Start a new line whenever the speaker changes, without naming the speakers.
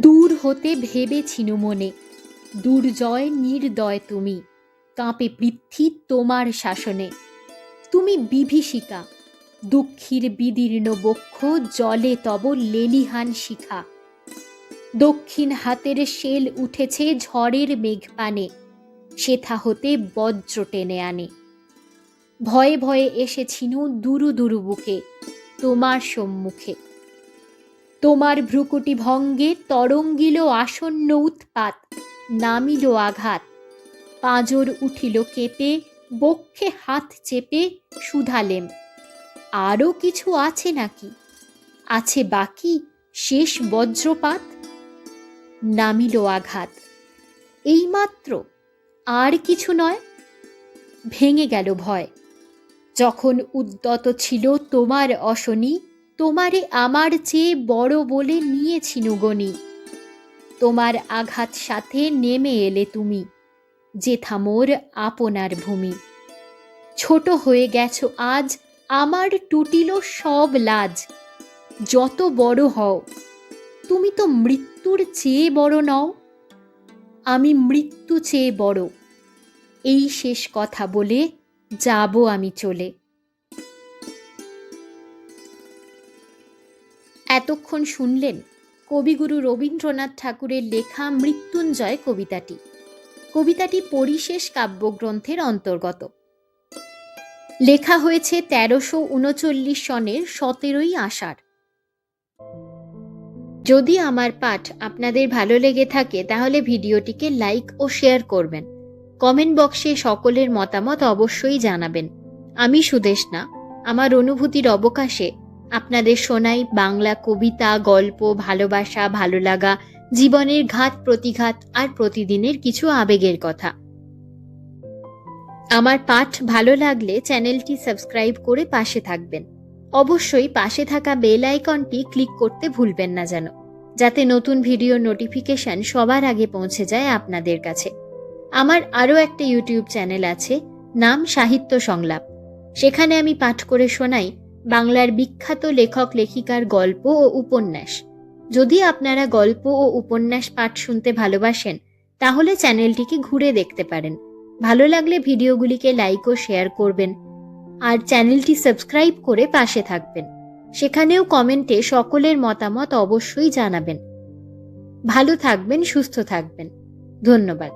দূর হতে ভেবেছিনু মনে, দুর্জয় নির্দয় তুমি, কাঁপে পৃথ্বী তোমার শাসনে। তুমি বিভীষিকা, দুঃখীর বিদীর্ণ বক্ষ জলে তব লেলিহান শিখা। দক্ষিণ হাতের শেল উঠেছে ঝড়ের মেঘপানে, সেথা হতে বজ্র টেনে আনে। ভয়ে ভয়ে এসেছিনু দুরু দুরু বুকে, তোমার সম্মুখে। তোমার ভ্রুকুটি ভঙ্গে তরঙ্গিল আসন্ন উৎপাত, নামিল আঘাত। পাঁজর উঠিল কেঁপে, বক্ষে হাত চেপে শুধালেম, আরও কিছু আছে নাকি? আছে বাকি শেষ বজ্রপাত? নামিল আঘাত, এইমাত্র, আর কিছু নয়? ভেঙে গেল ভয়। যখন উদ্যত ছিল তোমার অশনি, তোমারে আমার চেয়ে বড় বলে নিয়েছিনু গনি। তোমার আঘাত সাথে নেমে এলে তুমি, যেথা মোর আপনার ভূমি। ছোট হয়ে গেছো আজ, আমার টুটিল সব লাজ। যত বড় হও, তুমি তো মৃত্যুর চেয়ে বড় নও। আমি মৃত্যু চেয়ে বড়, এই শেষ কথা বলে যাব আমি চলে। এতক্ষণ শুনলেন কবিগুরু রবীন্দ্রনাথ ঠাকুরের লেখা মৃত্যুঞ্জয় কবিতাটি। কবিতাটি পরিশেষ কাব্যগ্রন্থের অন্তর্গত। লেখা হয়েছে ১৩৩৯ সনের ১৭ই আষাঢ়। যদি আমার পাঠ আপনাদের ভালো লেগে থাকে তাহলে ভিডিওটিকে লাইক ও শেয়ার করবেন। কমেন্ট বক্সে সকলের মতামত অবশ্যই জানাবেন। আমি সুদেষ্ণা আমার অনুভূতির অবকাশে আপনাদের শোনাই বাংলা কবিতা, গল্প, ভালোবাসা, ভালো লাগা, জীবনের ঘাত প্রতিঘাত আর প্রতিদিনের কিছু আবেগের কথা। আমার পাঠ ভালো লাগলে চ্যানেলটি সাবস্ক্রাইব করে পাশে থাকবেন। অবশ্যই পাশে থাকা বেল আইকনটি ক্লিক করতে ভুলবেন না যেন, যাতে নতুন ভিডিওর নোটিফিকেশন সবার আগে পৌঁছে যায় আপনাদের কাছে। আমার আরও একটা ইউটিউব চ্যানেল আছে, নাম সাহিত্য সংলাপ। সেখানে আমি পাঠ করে শোনাই বাংলার বিখ্যাত লেখক লেখিকার গল্প ও উপন্যাস। যদি আপনারা গল্প ও উপন্যাস পাঠ শুনতে ভালোবাসেন তাহলে চ্যানেলটিকে ঘুরে দেখতে পারেন। ভালো লাগলে ভিডিওগুলিকে লাইক ও শেয়ার করবেন আর চ্যানেলটি সাবস্ক্রাইব করে পাশে থাকবেন। সেখানেও কমেন্টে সকলের মতামত অবশ্যই জানাবেন। ভালো থাকবেন, সুস্থ থাকবেন। ধন্যবাদ।